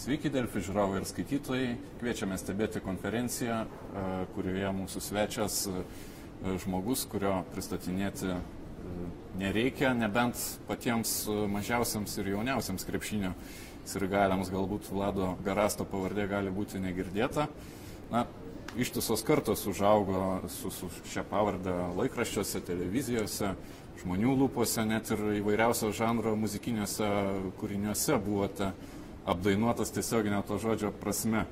Sveiki, Delfi žiūrovai ir skaitytojai. Kviečiame stebėti konferenciją, kurioje mūsų svečias žmogus, kurio pristatinėti nereikia, nebent patiems mažiausiams ir jauniausiams krepšinio sirgaliams, galbūt Vlado Garasto pavardė gali būti negirdėta. Na, ištisos kartos užaugo su šia pavarde laikraščiuose, televizijose, žmonių lūpose, net ir įvairiausio žanro muzikiniuose kūriniuose buvote apdainuotas tiesioginio to žodžio prasme.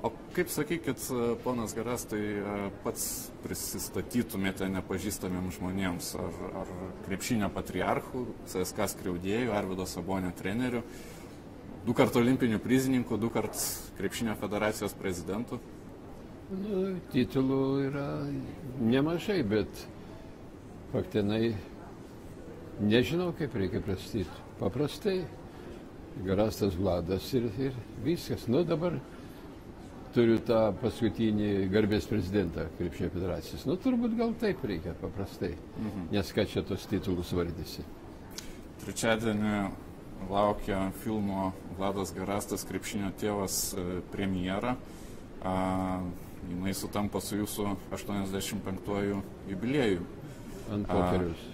O kaip sakykit, ponas Garastai, pats prisistatytumėte nepažįstamiems žmonėms, ar krepšinio patriarchų, CSKA skriaudėjų, Arvydo Sabonio trenerių, 2 kartų olimpinių prizininkų, 2 kartų krepšinio federacijos prezidentų? Titulų yra nemažai, bet faktinai nežinau, kaip reikia pristatyti. Paprastai Garastas Vladas ir viskas. Nu, dabar turiu tą paskutinį garbės prezidentą krepšinio federacijos. Nu, turbūt gal taip reikia paprastai, nes ką čia tos titulus vardysi. Trečiadienį laukia filmo Vladas Garastas krepšinio tėvas premjera. Jinai sutampa su jūsų 85-ųjų jubiliejų. Ant popieriaus.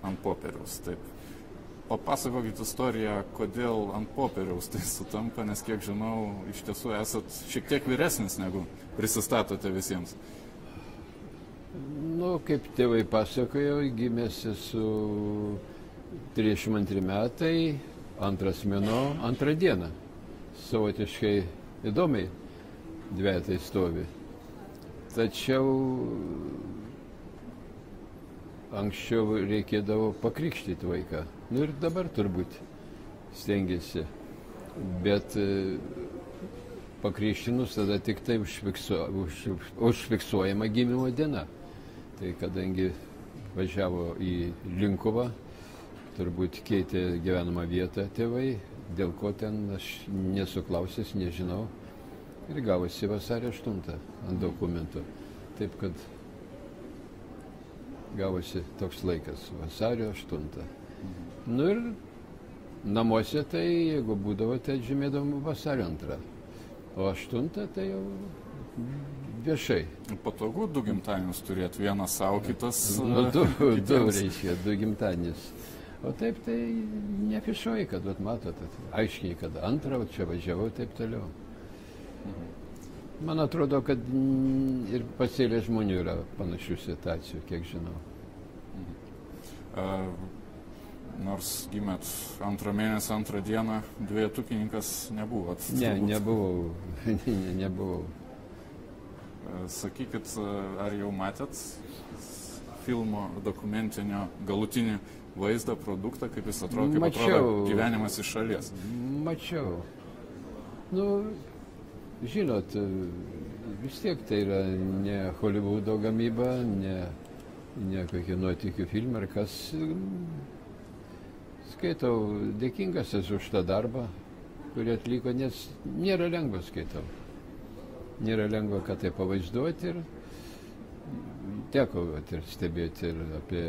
Ant popieriaus, taip. Papasakokit istoriją, kodėl ant popieriaus tai sutampa, nes kiek žinau, iš tiesų esat šiek tiek vyresnis, negu prisistatote visiems. Nu, kaip tėvai pasakojo, gimęs esu 32 metai, 2 mėnuo, 2 dieną. Savotiškai įdomiai dvejetai stovi. Tačiau anksčiau reikėdavo pakrikštyti vaiką. Nu ir dabar turbūt stengiasi. Bet pakrikštinus tada tik tai užfiksuojama gimimo diena. Tai kadangi važiavo į Linkovą, turbūt keitė gyvenamą vietą tėvai, dėl ko ten aš nesuklausęs, nežinau. Ir gavosi vasario 8 ant dokumento. Taip kad gavosi toks laikas, vasario 8. Nu ir namuose tai, jeigu būdavo, tai žymėdavom vasario 2. O 8 tai jau viešai. Patogu 2 gimtadienius turėti, vieną savo, kitas... Nu, 2 reiškia, 2 gimtadienis. O taip tai neafišuoji, kad matot, aiškiai, kad 2, o čia važiavau, taip toliau. Man atrodo, kad ir pasėlė žmonių yra panašių situacijų, kiek žinau. Nors gimėt 2 mėnesio 2 dieną, dvejetukininkas nebuvot. Ne, nebuvau. Nebuvau. Sakykit, ar jau matėt filmo dokumentinio galutinį vaizdą, produktą, kaip jis atrodo, kaip atrodo gyvenimas iš šalies? Mačiau. Nu, žinot, vis tiek tai yra ne Hollywoodo gamyba, ne kokie nuotykių filmai ar kas. Skaitau, dėkingas esu už tą darbą, kurį atliko, nes nėra lengva, skaitau. Nėra lengva, ką tai pavaizduoti ir teko ir stebėti ir apie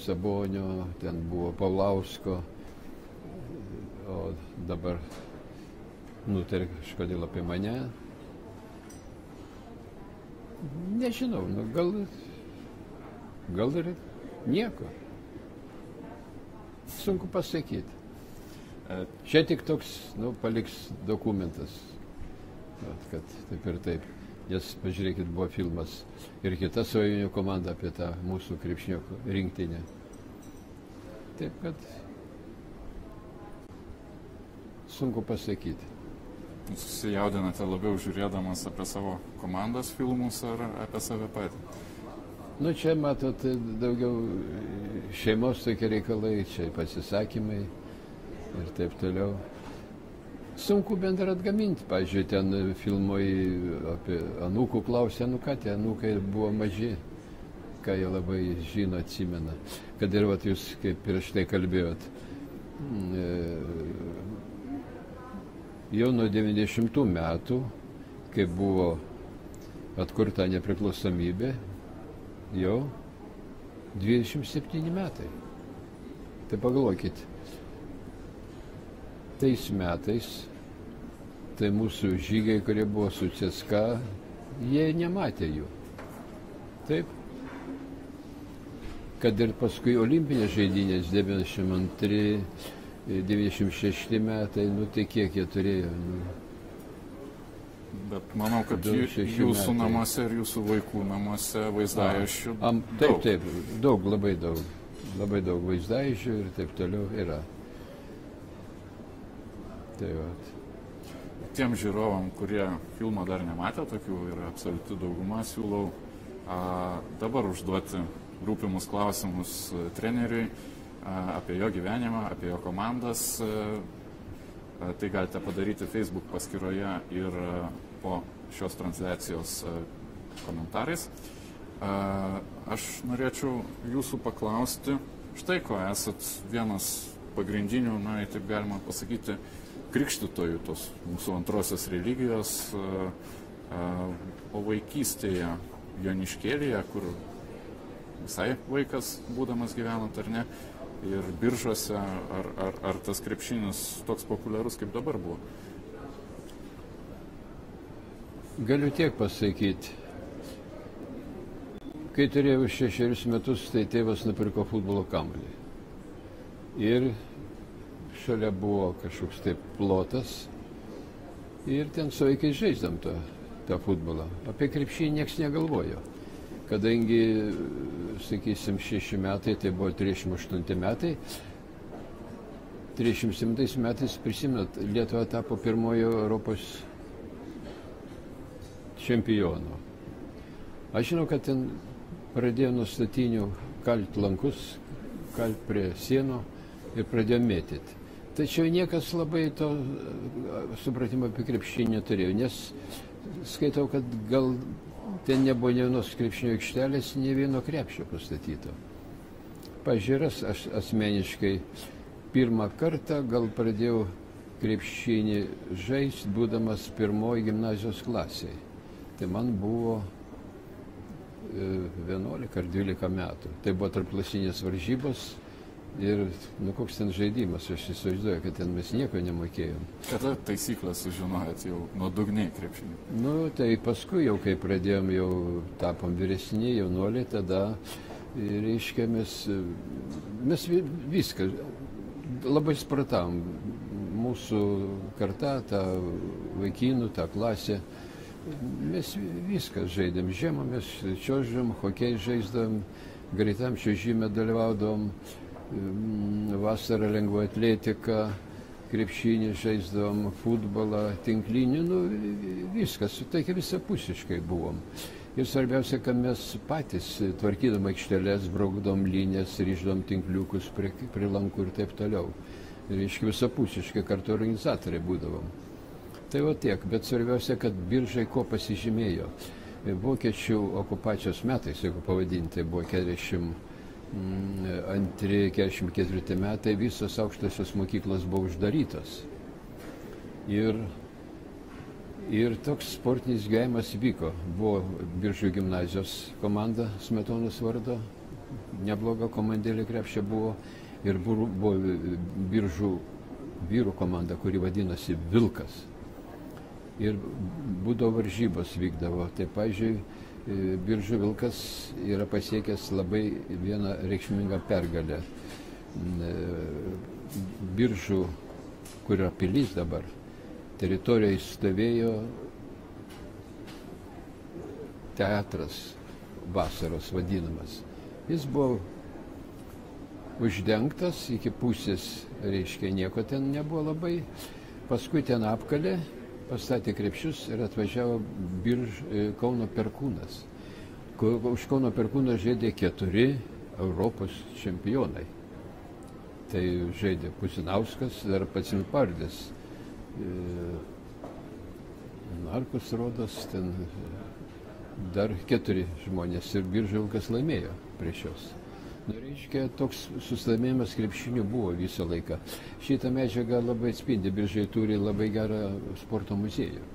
Sabonio, ten buvo Paulausko, o dabar nutarė kažkodėl apie mane. Nežinau, nu, gal ir nieko. Sunku pasakyti. Čia tik toks, nu, paliks dokumentas, kad taip ir taip. Nes, pažiūrėkit, buvo filmas ir kita svajonių komanda apie tą mūsų krepšinio rinktinę. Taip, kad sunku pasakyti. Susijaudinate labiau žiūrėdamas apie savo komandos filmus ar apie save patį? Nu, čia, matot, daugiau šeimos tokie reikalai, čia pasisakymai ir taip toliau. Sunku bendra atgaminti. Pavyzdžiui, ten filmoj apie anūkų klausė, nu ką tie anūkai buvo maži, ką jie labai žino, atsimena. Kad ir vat, jūs, kaip prieš tai kalbėjot, jau nuo 90 metų, kai buvo atkurta nepriklausomybė, jau 27 metai. Tai pagalvokit, tais metais tai mūsų žygiai, kurie buvo su CSKA, jie nematė jų. Taip. Kad ir paskui olimpinės žaidynės 92, 96 metai, nu tai kiek jie turėjo. Nu. Bet manau, kad jūsų namuose ir jūsų vaikų namuose vaizdajuosčių daug. Taip, daug, labai daug. Labai daug vaizdajuosčių ir taip toliau yra. Tai vat. Tiem žiūrovam, kurie filmo dar nematė, tokių yra absoliuti dauguma, siūlau dabar užduoti rūpimus klausimus treneriui apie jo gyvenimą, apie jo komandas. Tai galite padaryti Facebook paskyroje ir po šios transliacijos komentarais. Aš norėčiau jūsų paklausti, štai ko esat vienas pagrindinių, na, taip galima pasakyti, krikštytojų tos mūsų antrosios religijos, o vaikystėje Joniškėlyje, kur visai vaikas būdamas gyvenant ar ne, ir Biržuose, ar tas krepšinis toks populiarus kaip dabar buvo? Galiu tiek pasakyti. Kai turėjau 6 metus, tai tėvas nupirko futbolo kamuolį. Ir šalia buvo kažkoks taip plotas. Ir ten su vaikais žaisdam tą futbolą. Apie krepšinį nieks negalvojo. Kadangi, sakysim, 6 metai, tai buvo 38 metai. 37 metais, prisimenat, Lietuva tapo pirmojo Europos čempionu. Aš žinau, kad ten pradėjo nuo statinių kalt lankus, kalt prie sienų ir pradėjo mėtyti. Tačiau niekas labai to supratimo apie krepšinį neturėjo, nes skaitau, kad gal ten nebuvo ne vienos krepšinio aikštelės, ne vieno krepšio pastatyto. Pažiūrės, aš asmeniškai pirmą kartą gal pradėjau krepšinį žaisti, būdamas pirmoji gimnazijos klasėje. Tai man buvo 11 ar 12 metų. Tai buvo tarpklasinės varžybos ir, nu, koks ten žaidimas, aš įsivaizduoju, kad ten mes nieko nemokėjom. Kada taisyklę sužinojot jau nuodugniai krepšinį? Nu, tai paskui jau, kai pradėjom, jau tapom vyresni, jaunuoliai, tada, reiškia, mes viską labai supratom. Mūsų karta, ta vaikinų, ta klasė, mes viską žaidėm. Žiemą mes čiuožėm, hokejai žaisdavom, greitam čiuožime dalyvaudavom, vasarą lengva atletika, krepšinį žaisdavom, futbolą, tinklinį, nu viskas, taigi visapusiškai buvom. Ir svarbiausia, kad mes patys tvarkydom aikšteles, braukdom linijas, ryždom tinkliukus prie lankų ir taip toliau. Ir iš visapusiškai kartu organizatoriai būdavom. Tai va tiek, bet svarbiausia, kad Biržai ko pasižymėjo. Vokiečių okupacijos metais, jeigu pavadinti, buvo 42-44 metai, visos aukštosios mokyklos buvo uždarytos. Ir toks sportinis gyvenimas vyko. Buvo Biržų gimnazijos komanda Smetonos vardo, nebloga komandėlė krepšio buvo, ir buvo Biržų vyrų komanda, kuri vadinasi Vilkas. Ir būdavo varžybos vykdavo. Tai, pavyzdžiui, Biržų Vilkas yra pasiekęs labai vieną reikšmingą pergalę. Biržų, kur yra pilis dabar, teritorijoje stovėjo teatras vasaros vadinamas. Jis buvo uždengtas iki pusės, reiškia, nieko ten nebuvo labai. Paskui ten apkalė, pastatė krepšius ir atvažiavo Kauno Perkūnas. Už Kauno Perkūną žaidė 4 Europos čempionai. Tai žaidė Pusinauskas, dar pats Impardis, Narkus Rodas, ten dar 4 žmonės ir Biržų Vilkas laimėjo prieš juos. Nu, reiškia, toks susidomėjimas krepšiniu buvo visą laiką. Šitą medžiagą labai atspindi. Biržai turi labai gerą sporto muziejų.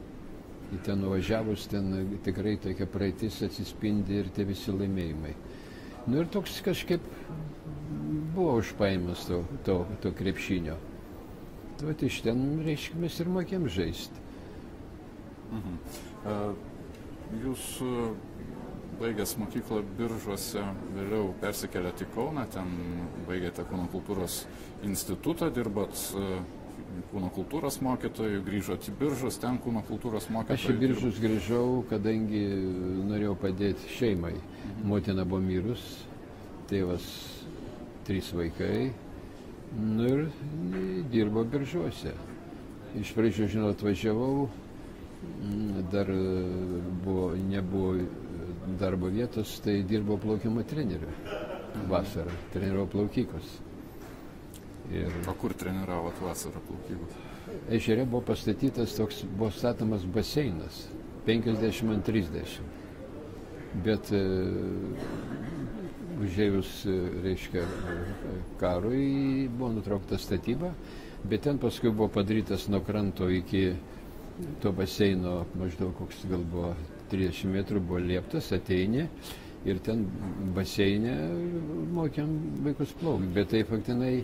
Į ten nuvažiavus, ten tikrai tokia praeitis atsispindi ir tie visi laimėjimai. Nu ir toks kažkaip buvo užpaimas to krepšinio. Vat iš ten, reiškia, mes ir mokėm žaisti. Jūs baigęs mokyklą Biržuose, vėliau persikėlėte į Kauną, ten baigėte kūno kultūros institutą, dirbat kūno kultūros mokytojų, grįžot į Biržus, ten kūno kultūros mokytojų. Aš į Biržus grįžau, kadangi norėjau padėti šeimai. Motina buvo mirus, tėvas 3 vaikai, nu ir dirbo Biržuose. Iš pradžių, žinot, atvažiavau, dar nebuvo darbo vietos, tai dirbau plaukimo treneriu. Vasarą treniravau plaukikus. O kur treniravot vasarą plaukikus? Ežere buvo pastatytas toks, buvo statomas baseinas 50x30. Bet užėjus, reiškia, karui buvo nutraukta statyba, bet ten paskui buvo padarytas nuo kranto iki to baseino, maždaug koks gal buvo 30 metrų, buvo lieptas, ateini ir ten baseine mokėm vaikus plaukti, bet tai faktinai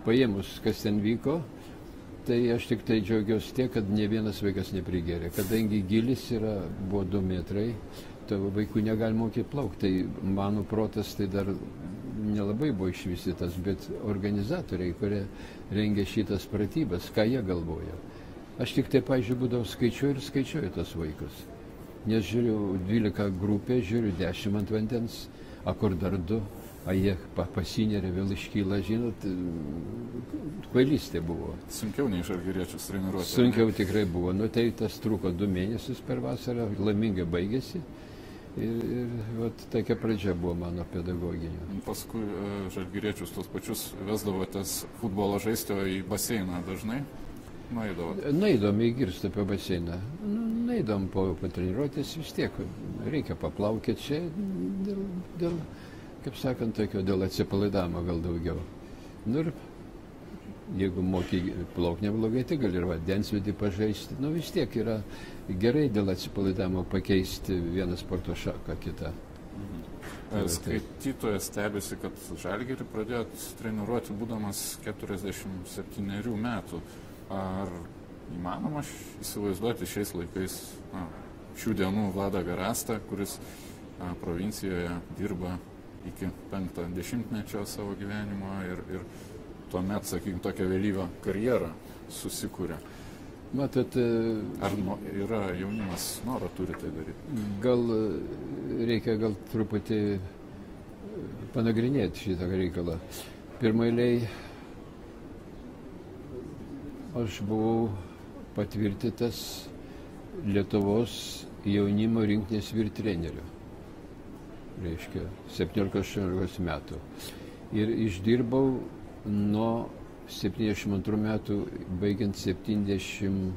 paėmus, kas ten vyko, tai aš tik tai džiaugiausi tiek, kad ne vienas vaikas neprigėrė. Kadangi gilis buvo 2 metrai, tavo vaikų negali mokyti plaukti. Tai mano protas tai dar nelabai buvo išvystytas, bet organizatoriai, kurie rengė šitas pratybas, ką jie galvoja. Aš tik tai, pavyzdžiui, būdavau skaičiuoju tos vaikus. Nes žiūriu 12 grupė, žiūriu 10 ant vandens, kur dar 2. Jie pasineria, vėl iškyla, žinot, kvailystė buvo. Sunkiau nei žalgiriečius treniruoti. Sunkiau tikrai buvo. Nu, tai tas truko 2 mėnesius per vasarą, laimingai baigėsi. Ir vat, tokia pradžia buvo mano pedagoginio. Paskui žalgiriečius tos pačius vesdavotės futbolo žaisti, o į baseiną dažnai nueidavot? Nueidom į Girstupio baseiną. Nueidom po treniruotės, vis tiek reikia paplaukėti čia dėl kaip sakant, tokio dėl atsipalaidavimo gal daugiau. Nu ir jeigu moki plaukti neblogai, tai gali ir vandensvidį pažaisti. Nu vis tiek yra gerai dėl atsipalaidavimo pakeisti vieną sporto šaką kitą. Skaitytojas stebisi, kad Žalgirį pradėjot treniruoti būdamas 47 metų. Ar įmanoma įsivaizduoti šiais laikais šių dienų Vladą Garastą, kuris provincijoje dirba iki 50-mečio savo gyvenimo ir tuomet, sakykime, tokią vėlyvą karjerą susikūrė. Matot, ar yra jaunimas noro turi tai daryti? Gal reikia truputį panagrinėti šitą reikalą. Pirmailiai aš buvau patvirtintas Lietuvos jaunimo rinktinės vyrtreneriu. Reiškia, 17-18 metų. Ir išdirbau nuo 72 metų, baigiant 78.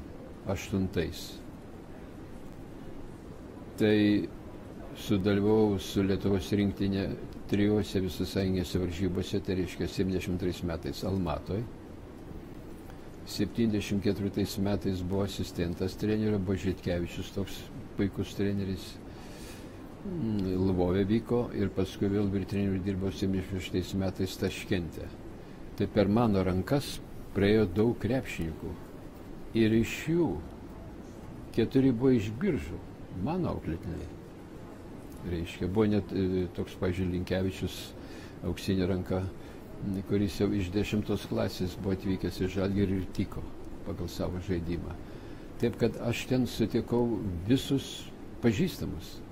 Tai sudalyvavau su Lietuvos rinktinė 3 visasąjunginėse varžybose, tai reiškia 73 metais Almatoj. 74 metais buvo asistentas trenerio, Božitkevičius, toks puikus treneris. Lvove vyko ir paskui vėl vyrtreneriu dirbau 76 metais Taškente. Tai per mano rankas praėjo daug krepšininkų. Ir iš jų 4 buvo iš Biržų, mano auklėtiniai. Reiškia, buvo net toks, pavyzdžiui, Linkevičius, auksinė ranka, kuris jau iš 10 klasės buvo atvykęs į Žalgirį ir tiko pagal savo žaidimą. Taip, kad aš ten sutikau visus pažįstamus.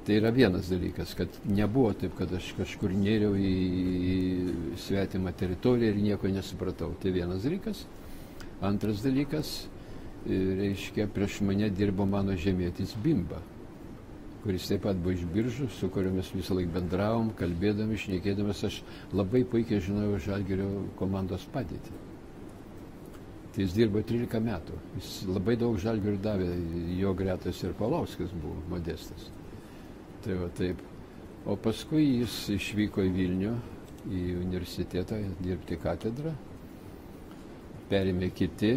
Tai yra vienas dalykas, kad nebuvo taip, kad aš kažkur nėriau į svetimą teritoriją ir nieko nesupratau. Tai vienas dalykas. Antras dalykas, reiškia, prieš mane dirbo mano žemietis Bimba, kuris taip pat buvo iš Biržų, su kuriomis visą laiką bendravom, kalbėdami, šnekėdamas, aš labai puikiai žinojau Žalgirio komandos padėtį. Tai jis dirbo 13 metų. Jis labai daug Žalgiriui davė, jo gretas ir Paulauskas buvo Modestas. Tai va taip. O paskui jis išvyko į Vilnių, į universitetą, dirbti katedrą, perėmė kiti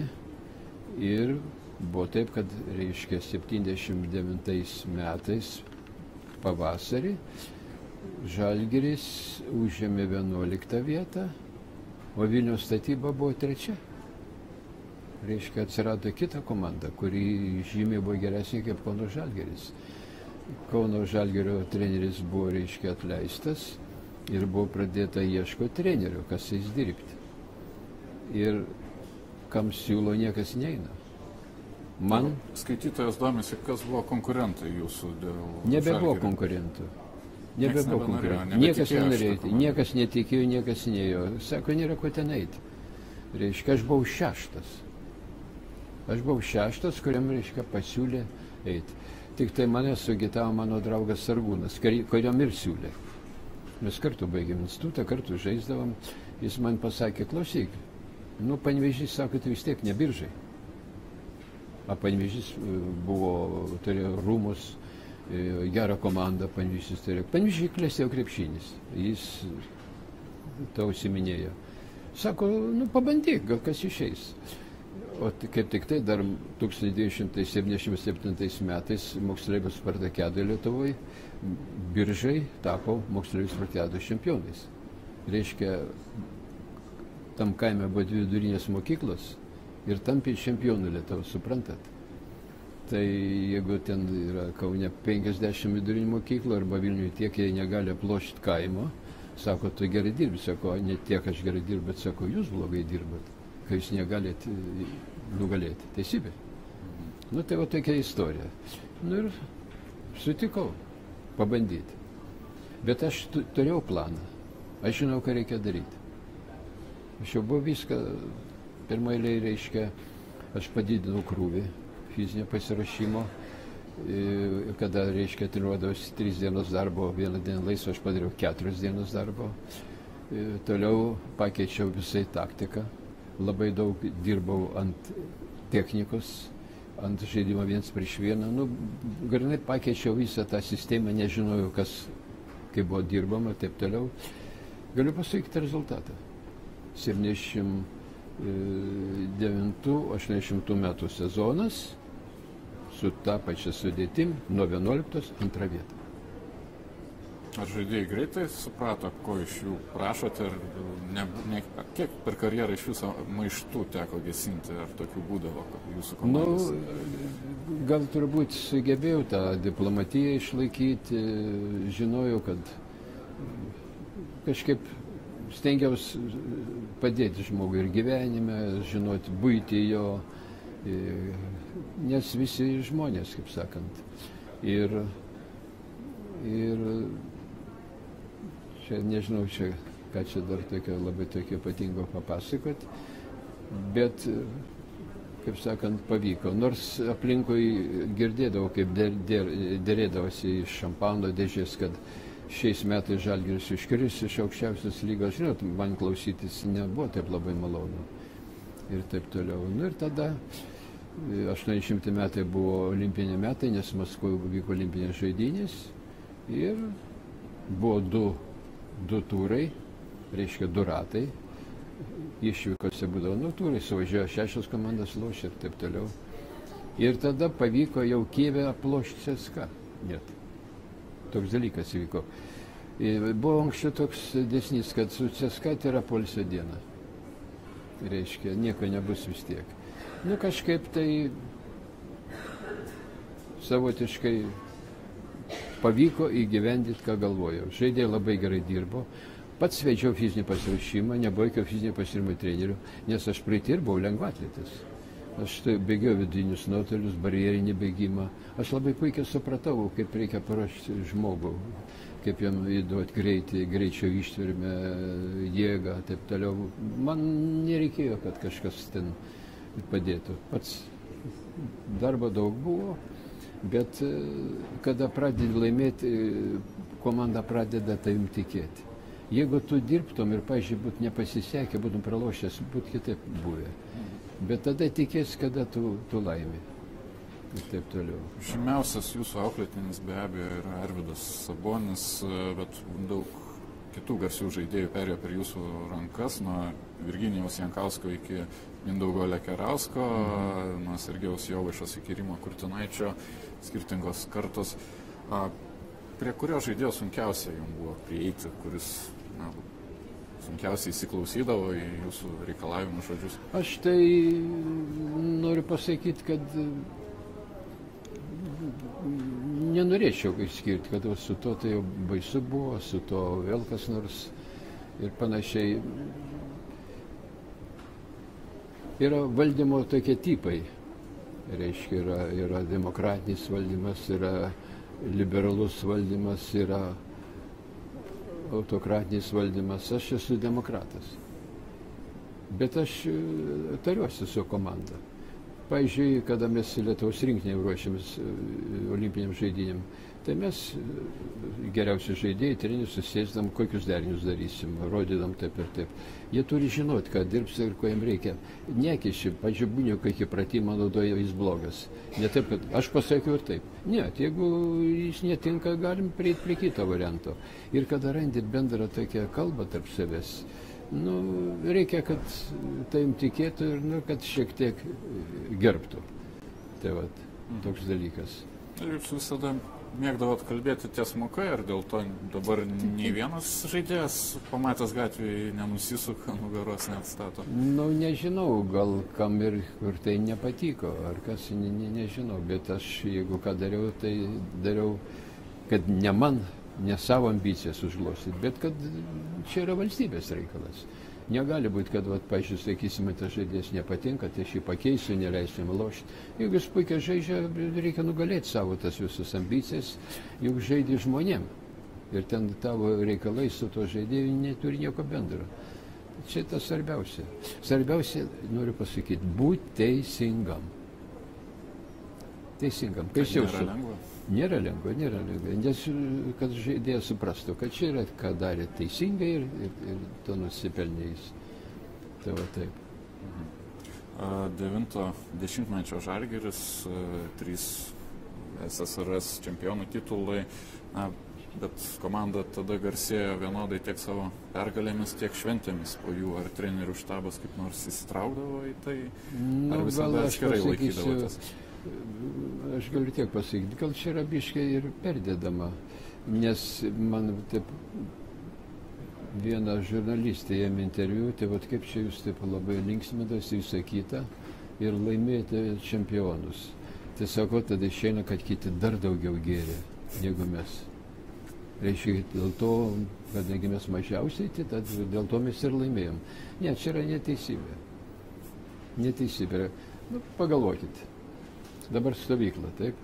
ir buvo taip, kad, reiškia, 79 metais pavasarį Žalgiris užėmė 11 vietą, o Vilniaus statyba buvo 3. reiškia, atsirado kita komanda, kuri žymiai buvo geresnė kaip Kauno Žalgiris. Kauno Žalgirio treneris buvo, reiškia, atleistas ir buvo pradėta ieškoti trenerio, kas jais dirbti. Ir kam siūlo, niekas neina. Man... Skaitytojas domisi, kas buvo konkurentai jūsų dėl... Nebebuvo konkurentų. Nebebuvo konkurentų. Niekas nenorėjo, niekas netikėjo, niekas neėjo. Sako, nėra ko ten eiti. Reiškia, aš buvau šeštas. Aš buvau šeštas, kuriam, reiškia, pasiūlė eiti. Tik tai mane sugitavo mano draugas Sargūnas, kuriam ir siūlė. Mes kartu baigėm institutą, kartu žaisdavom. Jis man pasakė, klausyk, Panevėžys, sako, tai vis tiek ne Biržai. Panevėžys buvo, turėjo rūmus, gerą komandą Panevėžys turėjo. Panevėžys klestėjo krepšinis, jis to užsiminėjo. Sako, pabandyk, gal kas išeis. O kaip tik tai dar 1977 metais moksleivių spartakiadai Lietuvoje Biržai tapo moksleivių spartakiadų čempionais. Reiškia, tam kaime buvo 2 vidurinės mokyklos ir tampė čempionų Lietuvos, suprantat? Tai jeigu ten yra Kaune 50 vidurinių mokyklų arba Vilniuje tiek, jie negali aplošti kaimo, sako, tu gerai dirbi, sako, ne tiek aš gerai dirbu, bet sako, jūs blogai dirbat, kai jūs negalite nugalėti. Teisybė. Tai va tokia istorija. Ir sutikau pabandyti. Bet aš turėjau planą. Aš žinau, ką reikia daryti. Aš jau buvo viską, pirmą eilę reiškia, aš padidinau krūvį fizinio pasiruošimo, kada, reiškia, treniruodavausi 3 dienos darbo, 1 dieną laisvo, aš padariau 4 dienos darbo. Toliau pakeičiau visai taktiką, labai daug dirbau ant technikos, ant žaidimo 1-1. Grinai pakeičiau visą tą sistemą, nežinojau, kaip buvo dirbama, taip toliau. Galiu pasakyti rezultatą. 79-80 metų sezonas su tą pačią sudėtim nuo 11 antrą vietą. Ar žaidėjai greitai suprato, ko iš jų prašote, kiek per karjerą iš viso maištų teko gesinti, ar tokių būdavo jūsų komandos? Gal turbūt sugebėjau tą diplomatiją išlaikyti, žinojau, kad kažkaip stengiausi padėti žmogui ir gyvenime, žinoti buitį jo, nes visi žmonės, kaip sakant. Ir čia nežinau, ką čia dar labai tokio ypatingo papasakoti, bet, kaip sakant, pavyko. Nors aplinkui girdėdavau, kaip derėdavosi iš šampano dėžės, kad šiais metais Žalgiris iškris iš aukščiausios lygos. Žinot, man klausytis nebuvo taip labai malonu. Ir taip toliau. Ir tada 80 metai buvo olimpiniai metai, nes Maskvoje vyko olimpinės žaidynės. Ir buvo du turai, reiškia 2 ratai. Išvykose būdavo turai, suvažiuoja 6 komandas lošia ir taip toliau. Ir tada pavyko jau Kijeve aplošti CSKA. Net. Toks dalykas įvyko. Buvo anksčiau toks dėsnis, kad su CSKA tai yra poilsio diena. Reiškia, nieko nebus vis tiek. Kažkaip tai savotiškai pavyko įgyvendinti, ką galvojau. Žaidėjai labai gerai dirbo. Pats vedžiau fizinį pasiruošimą, nebuvo jokio fizinio pasiruošimo trenerių, nes aš praeitį ir buvau lengvatletis. Aš bėgiau vidinius nuotolius, barjerinį bėgimą. Aš labai puikiai supratau, kaip reikia paruošti žmogų, kaip jam įduoti greitį, greičio ištvermę, jėgą, taip toliau. Man nereikėjo, kad kažkas ten padėtų. Pats darbo daug buvo, bet kada pradedi laimėti, komanda pradeda tavim tikėti. Jeigu tu dirbtum ir, pavyzdžiui, būtų nepasisekę, būtum pralošęs, būtų kitaip buvę. Bet tada tikės, kada tu laimi. Ir taip toliau. Žymiausias jūsų auklėtinis be abejo yra Arvydas Sabonis, bet daug kitų garsių žaidėjų perėjo per jūsų rankas, nuo Virginijaus Jankausko iki Mindaugo Lekerausko, nuo Sergejaus Jovaišos iki Rimo Kurtinaičio, skirtingos kartos. Prie kurio žaidėjo sunkiausia jums buvo prieiti, kuris sunkiausiai įsiklausydavo į jūsų reikalavimus žodžius? Aš tai noriu pasakyti, kad nenorėčiau išskirti, kad su to tai jau baisu buvo, su to vėl kas nors ir panašiai. Yra valdymo tokie tipai. Reiškia, yra demokratinis valdymas, yra liberalus valdymas, yra autokratinis valdymas. Aš esu demokratas. Bet aš tariuosi su komanda. Pavyzdžiui, kada mes Lietuvos rinktinėje ruošiamės olimpiniam žaidynėm, tai mes geriausi žaidėjai, treneriai susėsdam, kokius derinius darysim, rodydam taip ir taip. Jie turi žinoti, ką dirbs ir ko jiems reikia. Nekiši, pažiūrėjau, kokį pratimą naudoja, jis blogas. Ne taip, kad aš pasakiau ir taip. Ne, jeigu jis netinka, galim prieiti prie kito varianto. Ir kada randi bendrą tokią kalbą tarp savęs, reikia, kad taim tikėtų ir kad šiek tiek gerbtų. Tai vat, toks dalykas. Ir jūs visada mėgdavot kalbėti tiesmukai, ar dėl to dabar nei vienas žaidėjas pamatęs gatvėje nenusisuka, nugaros neatstato? Nežinau, gal kam ir kur tai nepatiko, ar kas, nežinau, bet aš jeigu ką dariau, tai dariau, kad ne man, ne savo ambicijas užglostyti, bet kad čia yra valstybės reikalas. Negali būti, kad, pažiūrėjau, sakysime, tas žaidėjas nepatinka, tai aš jį pakeisiu, neleisiu jam lošti. Jeigu jis puikiai žaidžia, reikia nugalėti savo tas visus ambicijas, juk žaidži žmonėm. Ir ten tavo reikalai su to žaidėju neturi nieko bendro. Čia tas svarbiausia. Svarbiausia, noriu pasakyti, būti teisingam. Teisingam. Tai nėra lengva? Nėra lengva, nes kad žaidėjas suprastų, kad čia yra, ką darė teisingai ir to nusipelnė jis. Tai va taip. 90-mečio Žalgiris, 3 SSRS čempionų titulai, bet komanda tada garsėjo vienodai tiek savo pergalėmis, tiek šventėmis po jų. Ar trenerių štabas kaip nors įsitraukdavo į tai? Ar visada atskirai laikydavotės? Aš galiu tiek pasakyti, gal čia yra biškai ir perdedama, nes man taip viena žurnalistė jam interviu, tai vat kaip čia jūs taip labai linksmindasi visą kitą ir laimėjote čempionus. Tai sako, tada išeina, kad kiti dar daugiau gėrė negu mes. Reiškia, dėl to, kadangi mes mažiausiai, tai dėl to mes ir laimėjom. Ne, čia yra neteisybė. Neteisybė. Pagalvokit. Dabar stovykla, taip.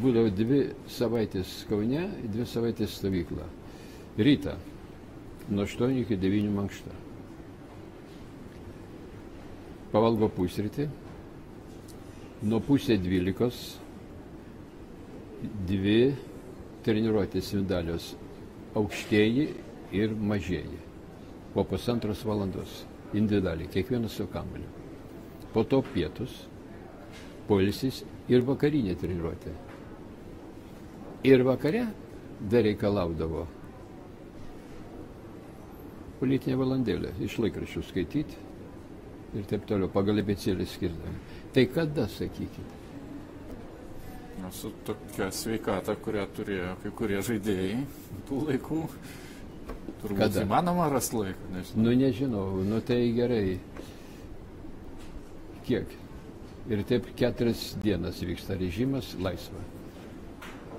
Būdavo 2 savaitės Kaune, 2 savaitės stovykla. Rytą nuo 8 iki 9 mankšta. Pavalgo pusrytį. Nuo pusė 12 2 treniruotės indalios aukštieji ir mažieji. Po 1,5 valandos individualiai, kiekvienas su kamuoliu. Po to pietus, poilsis ir vakarinė treniruotė. Ir vakare dar reikalaudavo politinė valandėlė, iš laikraščių skaityti ir taip toliau, pagal abėcėlę skirdami. Tai kada, sakykite? Su tokia sveikata, kurią turėjo kai kurie žaidėjai tų laikų, turbūt įmanoma rasti laiką, nežinau. Nežinau, tai gerai. Kiek? Ir taip 4 dienas vyksta režimas laisva.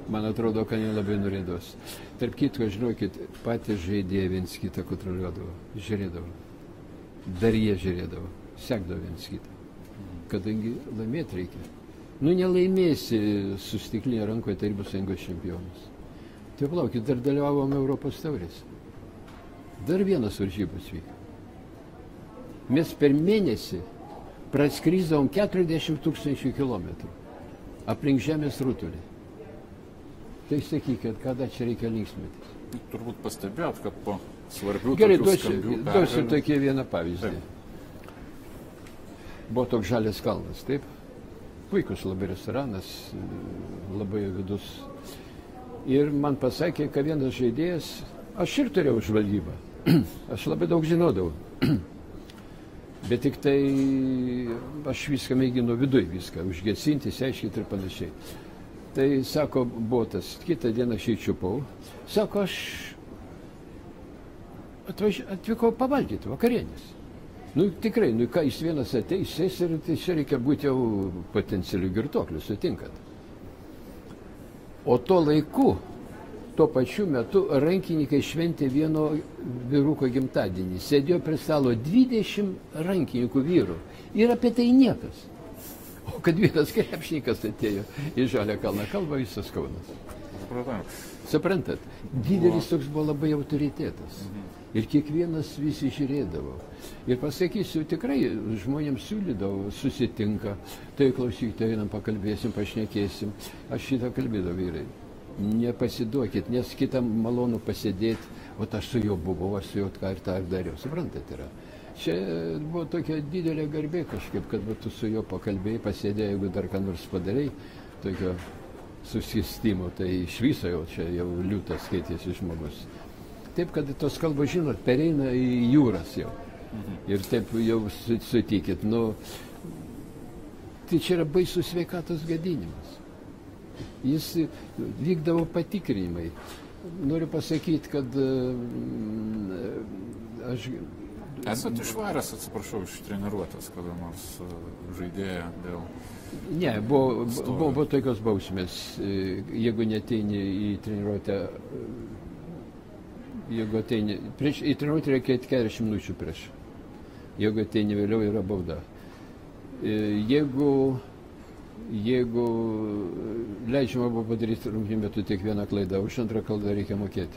Man atrodo, kad nelabai norėdos. Tarp kitko, žinokit, patys žaidėjai viens kitą kontroliuodavo, žiūrėdavo. Dar jie žiūrėdavo, sekdavo viens kitą. Kadangi laimėti reikia. Nelaimėsi su stiklinė rankoje Tarybų Sąjungos čempionas. Tai palaukit, dar dalyvavom Europos taurės. Dar vienas varžybos vyko. Mes per mėnesį praskrisdavom 40 000 kilometrų aplink Žemės rutulį. Tai sakykit, kada čia reikia linksmėtis? Turbūt pastebėjot, kad po svarbių Gerai, tokių skambių pergalių... duosiu tokį vieną pavyzdį. Buvo toks Žalias kalnas, taip? Puikus labai restoranas, labai vidus. Ir man pasakė, kad vienas žaidėjas, aš ir turėjau žvalgybą. Aš labai daug žinodavau. Bet tik tai aš viską mėginu viduj, viską užgesinti, išsiaiškinti ir panašiai. Tai sako, buvo tas, kitą dieną aš įčiupau. Sako, aš atvykau pavalgyti vakarienės. Nu, tikrai, nu, ką jis vienas ateis ir tai čia reikia būti jau potencialių girtuoklių, sutinkat. O tuo laiku, tuo pačiu metu rankininkai šventė vieno vyruko gimtadienį. Sėdėjo prie stalo 20 rankininkų vyrų ir apie tai niekas. O kad vienas krepšininkas atėjo į Žalią kalną, kalba visas Kaunas. Suprantat, didelis toks buvo labai autoritetas. Ir kiekvienas visi žiūrėdavo. Ir pasakysiu, tikrai žmonėms siūlydavo, susitinka, tai klausykite, einam pakalbėsim, pašnekėsim. Aš šitą kalbėdavau, vyrai. Nepasiduokit, nes kitam malonu pasėdėti, o aš su juo buvau, aš su juo ką ir tą ir dariau. Suprantat, yra. Čia buvo tokia didelė garbė kažkaip, kad tu su juo pakalbėjai, pasėdėjai, jeigu dar ką nors padarai, tokio susistimo, tai iš viso jau čia jau liūtas skaitėsi žmogus. Taip, kad tos kalbos, žinot, pereina į jūras jau. Ir taip jau sutikit, nu, tai čia yra baisus sveikatos gadinimas. Jis vykdavo patikrinimai. Noriu pasakyti, kad aš... Esate išvaręs, atsiprašau, ištreniruotas kada nors žaidėją dėl... Ne, buvo tokios bausmės. Jeigu neteini į treniruotę, į treniruotę reikia 40 minučių prieš. Jeigu ateini vėliau, yra bauda. Jeigu leidžiama buvo padaryti rungtynių metu tik vieną klaidą, už antrą klaidą reikia mokėti.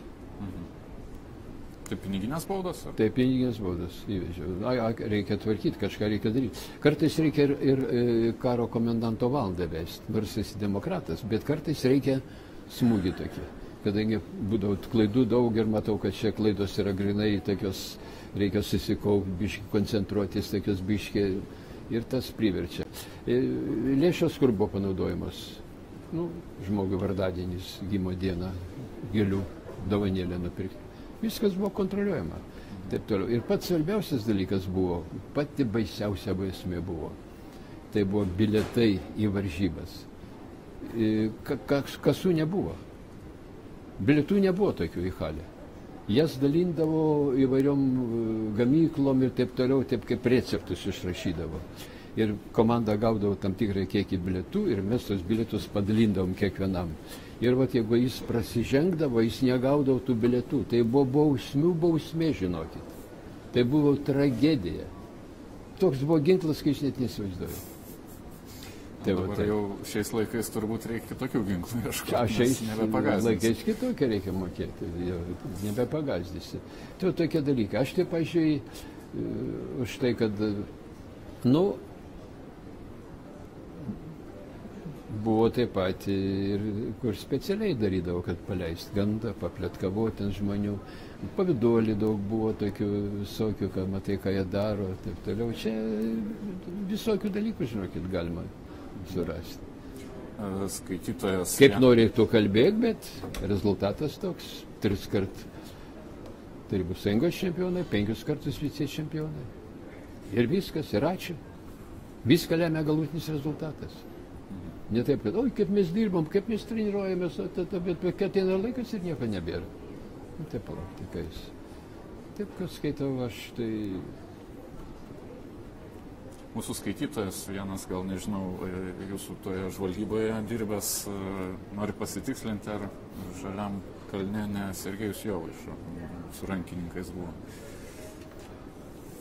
Tai piniginės baudos? Tai piniginės baudos įvežiau. Reikia tvarkyti, kažką reikia daryti. Kartais reikia ir karo komendanto valandą vesti, nors esi demokratas, bet kartais reikia smūgį tokį. Kadangi būdavo klaidų daug ir matau, kad čia klaidos yra grinai, tokios reikia susikaupti, biški koncentruotis, tokios biški ir tas priverčia. Lėšos kur buvo panaudojamos? Žmogui vardadienis, gimo diena, gėlių, dovanėlę nupirkti. Viskas buvo kontroliuojama. Taip toliau. Ir pats svarbiausias dalykas buvo, pati baisiausia bausmė buvo. Tai buvo bilietai į varžybas. Kasų nebuvo. Bilietų nebuvo tokių į halę. Jas dalindavo įvairiom gamyklom ir taip toliau, taip kaip receptus išrašydavo. Ir komanda gaudavo tam tikrą kiekį bilietų ir mes tos bilietus padalindavom kiekvienam. Ir vat, jeigu jis prasižengdavo, jis negaudavo tų bilietų. Tai buvo bausmė, žinokit. Tai buvo tragedija. Toks buvo ginklas, kai aš net nesivaizduoju. Dabar jau šiais laikais turbūt reikia kitokių ginklų ieškoti. Šiais laikais kitokią reikia mokėti, nebepagazdysi. Tai tokie dalykai. Aš taip, pažiūrėjau, už tai, kad, buvo taip pat ir kur specialiai darydavo, kad paleist gandą, papletkavoti ant žmonių. Pavidolį daug buvo tokių visokių, kad matai, ką jie daro, taip toliau. Čia visokių dalykų, žinokit, galima surasti. Skaitytojas... Kaip norėtų kalbėti, bet rezultatas toks. 3 kart Tarybų Sąjungos čempionai, 5 kartus vicečempionai. Ir viskas, ir ačiū. Viską lemia galutinis rezultatas. Ne taip, kad, oi, kaip mes dirbam, kaip mes treniruojamės, bet kai ateina laikas ir nieko nebėra. Taip, palauk, tai kas. Taip, kad skaitau aš, tai... Mūsų skaitytojas, vienas, gal nežinau, jūsų toje žvalgyboje dirbęs, nori pasitikslinti, ar Žaliam kalne ne Sergejus Jovaiša su rankininkais buvo.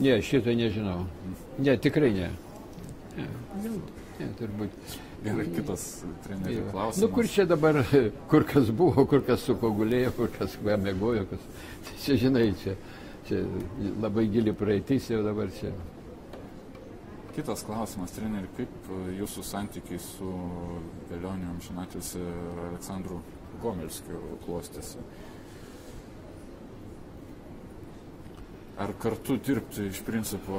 Ne, šito nežinau. Ne, tikrai ne. Ne, turbūt. Gerai, kitas trenerių klausimas. Kur čia dabar, kur kas buvo, kur kas sukogulėjo, kur kas mėgojo, kas... Čia, žinai, čia labai gili praeitis jau dabar čia. Kitas klausimas, treneri, kaip jūsų santykiai su Velioniu amžinatilsį Aleksandru Gomelskiu klostėsi? Ar kartu dirbti iš principo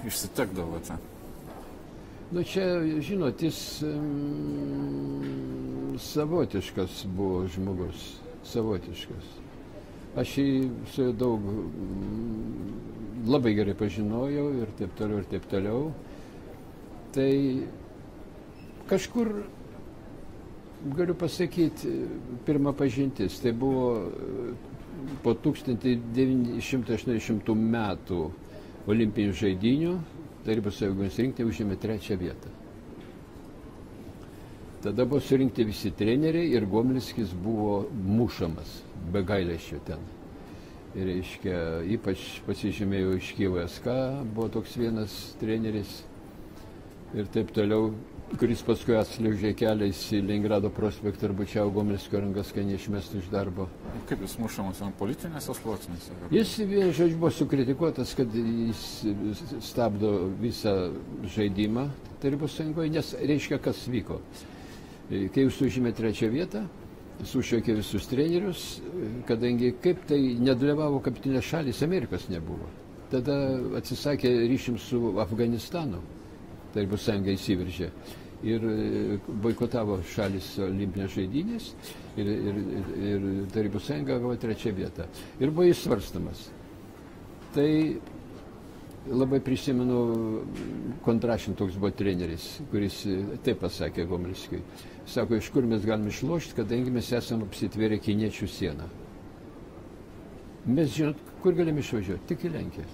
išsitekdavote? Čia, žinot, jis savotiškas buvo žmogus, savotiškas. Aš jį su juo daug labai gerai pažinojau ir taip toliau, ir taip toliau. Tai kažkur, galiu pasakyti, pirma pažintis, tai buvo po 1980 metų olimpinių žaidynių Tarybų Sąjungos rinktinė užėmė 3. vietą. Tada buvo surinkti visi treneriai ir Gomельskis buvo mušamas, be gailesčio ten. Ir reiškia, ypač pasižymėjo iš Kijevo SK, buvo toks vienas treneris ir taip toliau, kuris paskui atskleidžia keliais į Leningrado prospektą ir bučiavo Gomelskio rankas, kad neišmestų iš darbo. Kaip jis mušamas ant politinėse sluoksnėse? Jis, žodžiu, buvo sukritikuotas, kad jis stabdo visą žaidimą Tarybų Sąjungoje, nes reiškia, kas vyko. Kai jūs užėmė 3. vietą, sušaukė visus trenerius, kadangi kaip tai nedalyvavo kapitinės šalys, Amerikos nebuvo. Tada atsisakė ryšim su Afganistanu, Tarybų Sąjunga įsiveržė ir boikotavo šalis olimpinės žaidynės ir Tarybų Sąjunga gavo 3. vietą. Ir buvo jis svarstamas. Tai labai prisimenu, Kontrašin toks buvo treneris, kuris taip pasakė Gomelskiui. Sako, iš kur mes galime išlošti, kadangi mes esame apsitvėrę kiniečių sieną. Mes, žinot, kur galime išvažiuoti? Tik į Lenkiją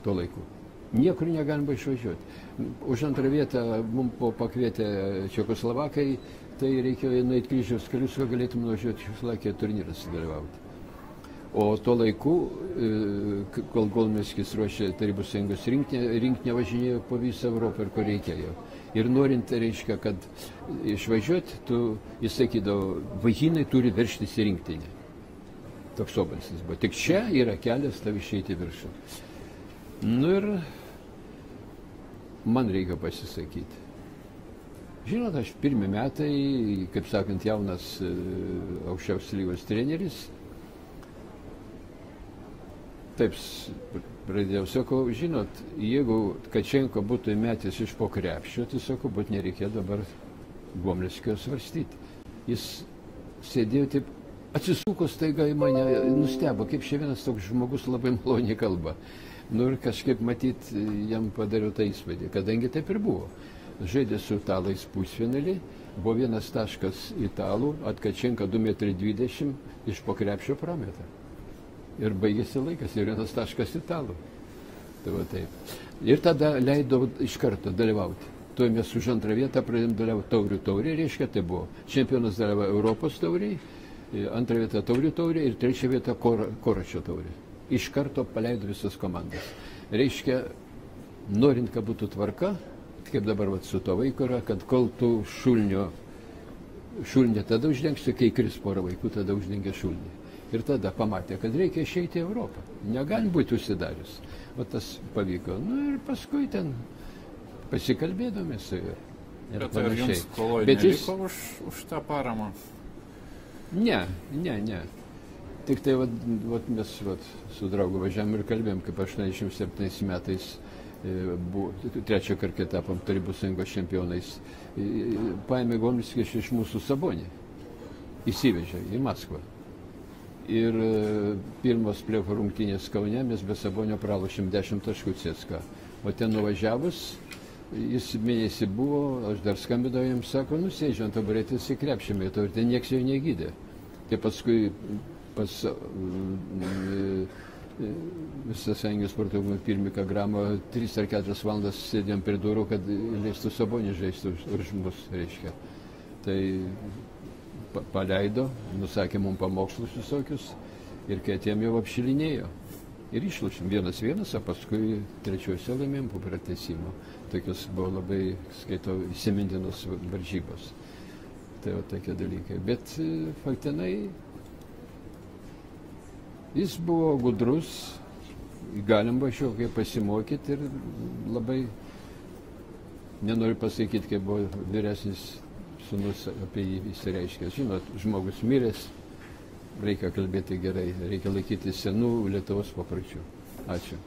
tuo laiku. Niekur negalima išvažiuoti. Už 2. vietą mums buvo pakvietę Čekoslovakai, tai reikėjo nueiti kryžiaus kelius, kad galėtume nuvažiuoti Čekoslovakiją turnyrą sudalyvauti. O tuo laiku, kol Gomelskis ruošė Tarybų Sąjungos rinktinę važinėjo po visą Europą ir ko reikėjo. Ir norint, reiškia, kad išvažiuoti, jis sakydavo, vaikinai turi veržtis į rinktinę. Toks obalsis buvo. Tik čia yra kelias tau išeiti į viršų. Nu ir man reikia pasisakyti. Žinot, aš 1 metai, kaip sakant, jaunas aukščiausios lygos treneris, taip pradėjau, sakau, žinot, jeigu Kačenko būtų įmetęs iš po krepšio, tai sakau, būt nereikėjo dabar Gomelskio svarstyti. Jis sėdėjo taip, atsisuko staiga į mane, nustebo, kaip čia vienas toks žmogus labai maloniai kalba. Nu ir kažkaip matyt, jam padariau tą įspūdį, kadangi taip ir buvo. Žaidė su italais pusfinalį, buvo 1 taškas italų, Kačenka 2,20 m iš po krepšio prametą. Ir baigėsi laikas, ir 1 taškas italų. Tai va taip. Ir tada leido iš karto dalyvauti. Tuo mes už 2. vietą pradėjom dalyvauti taurių taurė, reiškia, tai buvo čempionas dalyvavo Europos tauriai, 2. vieta taurių taurė ir 3. vieta Koračio taurė. Iš karto paleido visas komandas. Reiškia, norint, kad būtų tvarka, kaip dabar vat, su to vaiku yra, kad kol tu šulnį tada uždengsi, kai kris porą vaikų, tada uždengia šulnį. Ir tada pamatė, kad reikia išeiti į Europą. Negalim būti užsidarius. O tas pavyko. Nu ir paskui ten pasikalbėdome su juo. Bet ar jums Koloj neliko už tą paramą? Ne. Tik tai mes su draugu važiavam ir kalbėjom, kaip 87 metais buvo 3 kartą tapom Tarybų Sąjungos čempionais. Paėmė Gomelskis iš mūsų Sabonį. Įsivežė į Maskvą. Ir pirmos plėfo rungtynės Kaune mes be Sabonio pralošėm 10 taškų CSKA. O ten nuvažiavus, jis mėnesį buvo, aš dar skambinau jam, sako, nusėdžiu ant taburetės į krepšį mėtau ir ten nieks jo negydė. Tai paskui pas visą Sąjungos sporto pirmininką Gramą 3 ar 4 valandas sėdėjom prie durų, kad leistų Sabonį žaisti už mus, reiškia. Tai paleido, nusakė mums pamokslus visokius ir kai atėjom jau apšilinėjo. Ir išlošėm 1-1, o paskui 3 laimėjom po pratęsimo. Tokios buvo labai, skaitau, įsimintinos varžybos. Tai va tokie dalykai. Bet faktinai jis buvo gudrus, galim kažkokiai pasimokyti ir labai, nenoriu pasakyti, kaip buvo vyresnis sūnus apie jį įsireiškęs. Žinot, žmogus miręs, reikia kalbėti gerai, reikia laikyti senų Lietuvos papročių. Ačiū.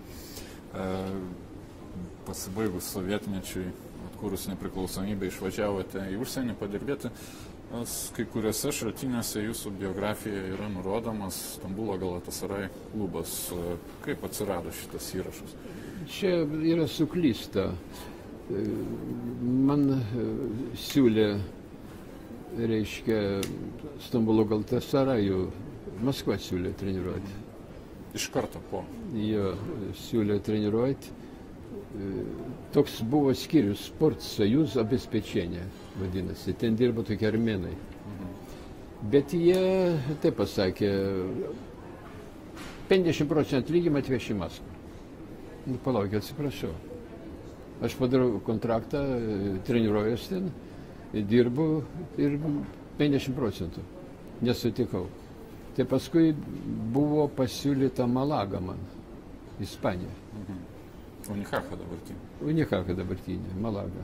Pasibaigus sovietmečiui, atkūrus nepriklausomybę, išvažiavote į užsienį padirbėti. Kai kuriuose šaltiniuose jūsų biografija yra nurodomas Stambulo Galatasaray klubas. Kaip atsirado šitas įrašas? Čia yra suklysta. Man siūlė, reiškia, Stambulo Galatasarayų, Maskva siūlė treniruoti. Iš karto po. Jo siūlė treniruoti. Toks buvo skyrius Sport Sojuz обеспечение, vadinasi. Ten dirbo tokie armėnai. Bet jie taip pasakė, 50% atlygimą atveš į Maskvą. Nu, palauk, atsiprašau. Aš padarau kontraktą, treniruojuosi ten, dirbu ir 50%. Nesutikau. Tai paskui buvo pasiūlyta Malaga man, Ispanija. Unicaja dabartinė. Unicaja dabartinė, Malaga.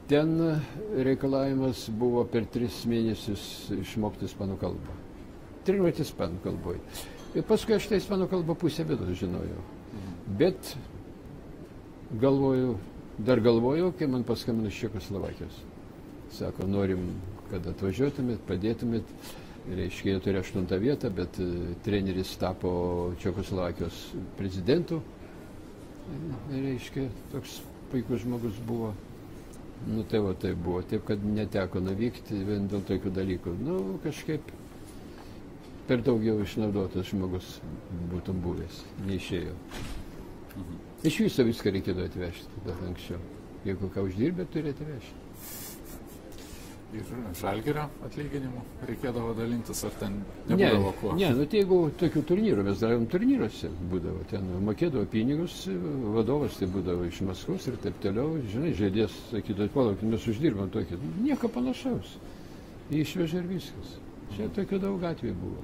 Ten reikalavimas buvo per 3 mėnesius išmokti ispanų kalbą. Treniruoti ispanų kalboje. Ir paskui aš tą ispanų kalbą pusę bėdos žinojau. Bet dar galvojau, kai man paskambino iš Čekoslovakijos. Sako, norim, kad atvažiuotumėt, padėtumėt. Reiškia, jie turi 8 vietą, bet treneris tapo Čekoslovakijos prezidentu. Reiškia, toks puikus žmogus buvo. Nu, tai va, tai buvo. Taip, kad neteko nuvykti vien dėl tokių dalykų. Nu, kažkaip per daug jau išnaudotas žmogus būtum buvęs. Neišėjo. Iš viso viską reikėdavo atvežti, bet anksčiau. Jeigu ką uždirbė, turi atvežti. Ir Žalgirio atlyginimų reikėdavo dalintis, ar ten nebūdavo kuo? Ne, nu tai jeigu tokių turnyrų, mes darom turnyruose, būdavo ten, mokėdavo pinigus, vadovas tai būdavo iš Maskvos ir taip toliau, žinai, žaidėjas sakytų, palauk, mes uždirbam tokį, nieko panašaus, išvežė ir viskas. Čia tokių daug atvejų buvo.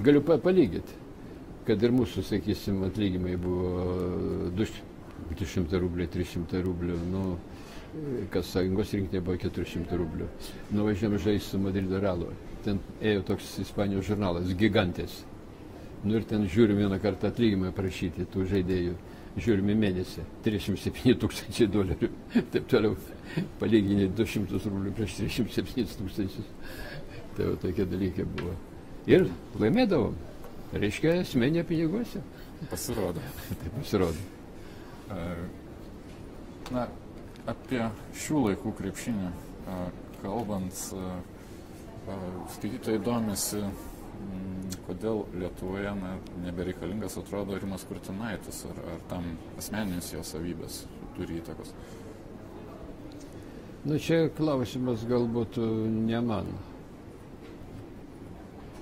Galiu palyginti, kad ir mūsų, sakysim, atlyginimai buvo 200 rublių, 300 rublių, nu, kas sąjungos rinktinė buvo 400 rublių. Nuvažiuojam žaisti su Madrido Realu. Ten ėjo toks Ispanijos žurnalas, Gigantes. Nu ir ten žiūrim vieną kartą atlyginimą prašyti tų žaidėjų. Žiūrim į mėnesį, 37 000 dolerių. Taip toliau, palyginti 200 rublių prieš 37 000. Tai jau tokie dalykai buvo. Ir laimėdavom. Reiškia, esmė piniguose. Pasirodo. Tai pasirodo. Na, apie šių laikų krepšinį kalbant, skaitytojai domisi, kodėl Lietuvoje nebereikalingas atrodo Rimas Kurtinaitis, ar tam asmeninės jo savybės turi įtakos? Nu, čia klausimas galbūt ne man.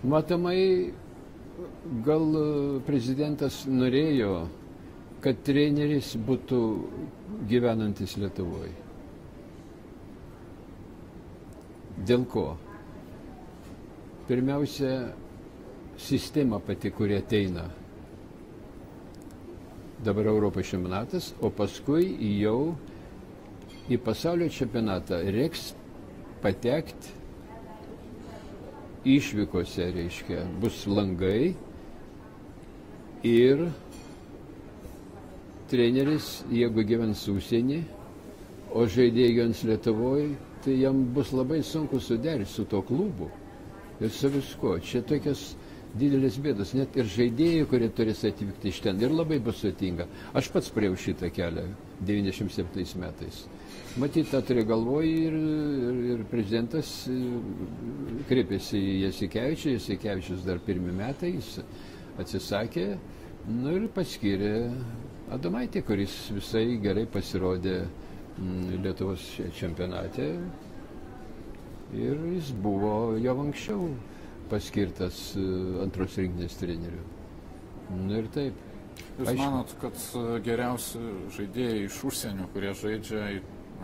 Matomai, gal prezidentas norėjo, kad treneris būtų gyvenantis Lietuvoje. Dėl ko? Pirmiausia, sistema pati, kuri ateina. Dabar Europos čempionatas, o paskui jau į pasaulio čempionatą reiks patekti išvykose, reiškia, bus langai ir treneris, jeigu gyvens užsienį, o žaidėjai gyvens Lietuvoje, tai jam bus labai sunku suderinti su to klubu ir su visko. Čia tokios didelės bėdos, net ir žaidėjai, kurie turės atvykti iš ten, ir labai bus sudėtinga. Aš pats praėjau šitą kelią 97 metais. Matyt, tą turi galvoj ir prezidentas kreipėsi į Jasikevičių, Jasikevičius dar 1 metai, jis atsisakė, nu ir paskyrė Adomaitį, kuris visai gerai pasirodė Lietuvos čempionate ir jis buvo jau anksčiau paskirtas antros rinktinės treneriu. Nu ir taip. Jūs manot, kad geriausi žaidėjai iš užsienio, kurie žaidžia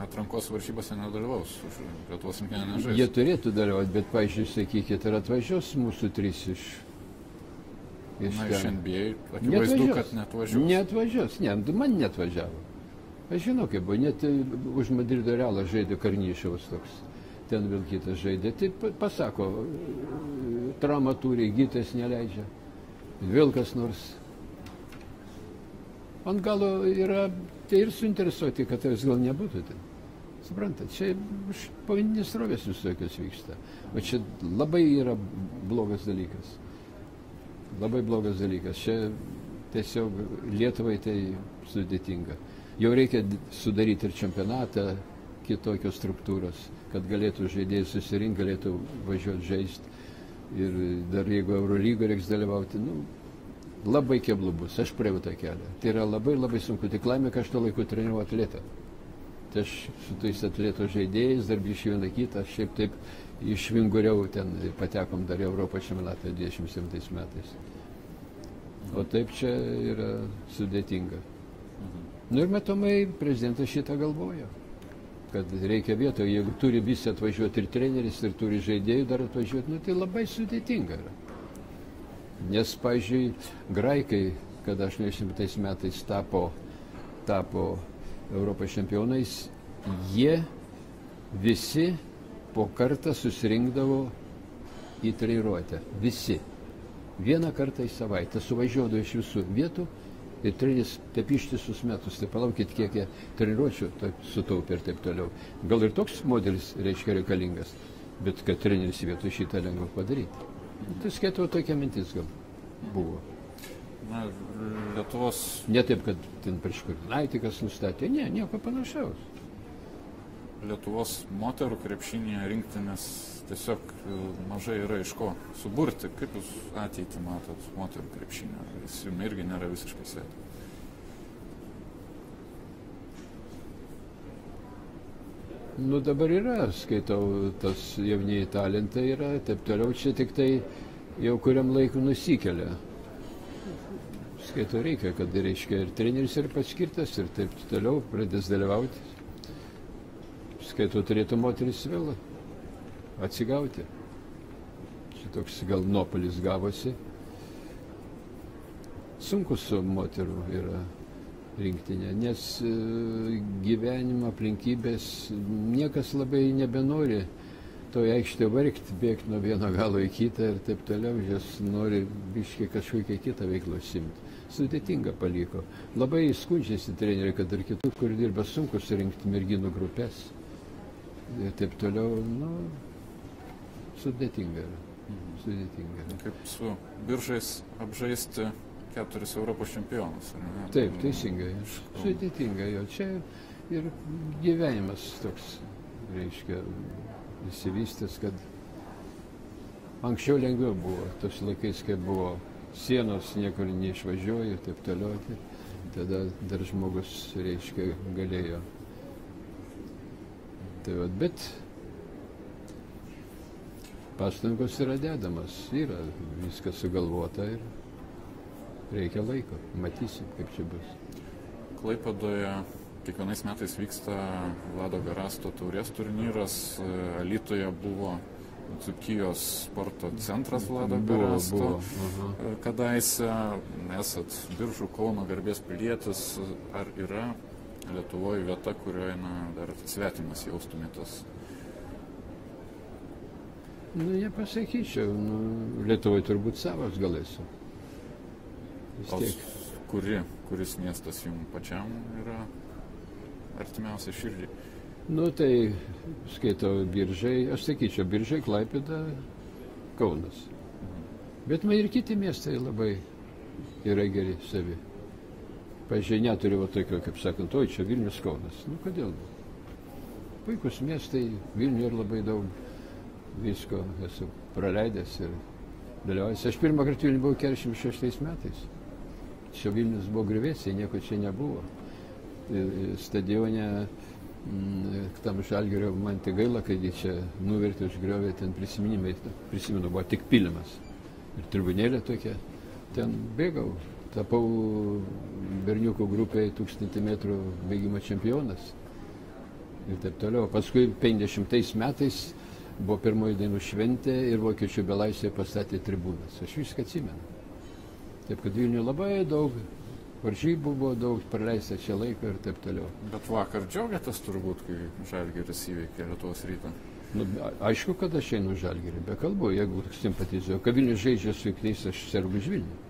atrankos varžybose, nedalyvaus už Lietuvos rinktinę nežais? Jie turėtų dalyvauti, bet, pavyzdžiui, sakykit, ir atvažiuos mūsų 3 iš iš NBA, akivaizdu, kad netvažiuos. Neatvažiuos, ne, man neatvažiavo. Aš žinau, kaip buvo, net už Madrido Realą žaidė Karnyševas toks, ten vėl kitas žaidė. Tai pasako, traumą turi, gytas neleidžia, vėl kas nors. Ant galo yra, tai ir suinteresuoti, kad tas gal nebūtų ten. Suprantat, čia povandeninės srovės visokios vyksta, o čia labai yra blogas dalykas. Labai blogas dalykas. Čia tiesiog Lietuvai tai sudėtinga. Jau reikia sudaryti ir čempionatą, kitokios struktūros, kad galėtų žaidėjai susirinkti, galėtų važiuoti žaisti. ir dar jeigu Eurolygoje reiks dalyvauti, labai keblu bus, aš praėjau tą kelią. Tai yra labai labai sunku, tik laimė, kad aš to laiku treniruoju atletą. Tai aš su tais atleto žaidėjais, dar biškai vieną kitą, aš šiaip taip išvinguriau ten, patekom dar Europos čempionatą 27 metais. O taip čia yra sudėtinga. Ir matomai prezidentas šitą galvoja, kad reikia vietoje, jeigu turi visi atvažiuoti ir treneris, ir turi žaidėjų dar atvažiuoti, tai labai sudėtinga yra. Nes, pavyzdžiui, graikai, kada 80 metais tapo Europos čempionais, jie visi po kartą susirinkdavo į treniruotę. Visi. Vieną kartą į savaitę suvažiuodavo iš visų vietų ir treneris taip ištisus metus. Tai palaukit, kiek jie treniruočių sutaupė ir taip toliau. Gal ir toks modelis reiškia reikalingas, bet kad treneris vietoj šitą lengva padaryti. Tai skaitau, tokia mintis gal buvo. Na, Lietuvos... Ne taip, kad ten prieš Kurnaitikas nustatė, ne, nieko panašaus. Lietuvos moterų krepšinėje rinktinės tiesiog mažai yra iš ko suburti. Kaip jūs ateitį matot moterų krepšinę? Jis jums irgi nėra visiškai svetima. Dabar yra, skaitau, tas jaunieji talentai yra, taip toliau čia tik tai jau kuriam laiku nusikelia. Skaitau, reikia, kad reiškia ir treneris yra paskirtas ir taip toliau pradės dalyvauti. Skaitau, turėtų moteris vėl atsigauti. Šitoks gal nuopolis gavosi. Sunku su moterų yra rinktinė, nes gyvenimo aplinkybės niekas labai nebenori toje aikštėje vargti, bėgti nuo vieno galo į kitą ir taip toliau, jas nori biškai kažkokią kitą veiklą užsiimti. Sudėtinga paliko. Labai skundžiasi treneriai, kad ir kitų, kur dirba, sunku surinkti merginų grupės. Ir taip toliau, sudėtinga yra. Sudėtinga yra. Kaip su Biržais apžaisti 4 Europos čempionus. Taip, teisingai. Sudėtinga jo. Čia ir gyvenimas toks, reiškia, įsivystęs, kad anksčiau lengviau buvo. Tos laikais, kai buvo sienos, niekur neišvažiuoja ir taip toliau. Tada dar žmogus, reiškia, galėjo. Tai vat, bet pastangos yra dedamas, yra viskas sugalvota ir reikia laiko, matysim, kaip čia bus. Klaipėdoje kiekvienais metais vyksta Vlado Garasto taurės turnyras, Alytuje buvo Dzūkijos sporto centras Vlado Garasto. Kadaise esat Biržų, Kauno garbės pilietis, ar yra Lietuvoje vieta, kurioje dar svetimas jaustumėtės? Nepasakyčiau. Lietuvoje turbūt savas gal esu. Kuris miestas jums pačiam yra artimiausias širdžiai? Tai skaitau Biržai, aš sakyčiau, Biržai, Klaipėda, Kaunas. Bet man ir kiti miestai labai yra geri savi. Pavyzdžiui, neturiu tokio, kaip sakant, čia Vilnius, Kaunas. Kodėl? Puikus miestai, Vilniuje ir labai daug visko esu praleidęs ir dalyvaujas. Aš pirmą kartą Vilniuje buvau 46 metais. Čia Vilnius buvo griuvėsiai, nieko čia nebuvo. Stadione tam Žalgirio man tai gaila, kad jį čia nuvertė, užgriovė, ten prisimenu, buvo tik pylimas. Ir tribunėlė tokia, ten bėgau. Tapau berniukų grupėje 1000 metrų bėgimo čempionas ir taip toliau. Paskui 50 metais buvo pirmoji dainų šventė ir vokiečių belaisvėje pastatė tribūnas. Aš viską atsimenu. Taip kad Vilniuje labai daug varžybų buvo, daug praleista čia laiko ir taip toliau. Bet vakar džiaugiatės turbūt, kai Žalgiris įveikė Lietuvos Rytą? Aišku, kad aš einu Žalgirį, be kalbų, jeigu simpatizuoju. Kad Vilnius žaidžia su kitais, aš sergu už Vilnių.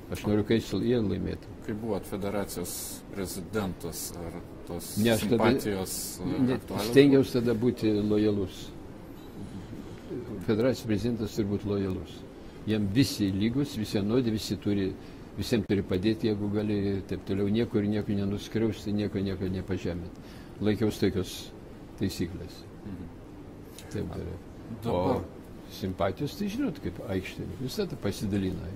Aš noriu, kad jie laimėtų. Kai buvot federacijos prezidentas, ar tos simpatijos aktualios? Stengiausi tada būti lojalus. Federacijos prezidentas turi būti lojalus. Jam visi lygus, visi vienodi, visiems turi padėti, jeigu gali, taip toliau, nieko nenuskriausti, nieko nepažeminti. Laikiausi tokios taisyklės. Taip darė. simpatijos, tai žinot, kaip aikštė, visada pasidalina.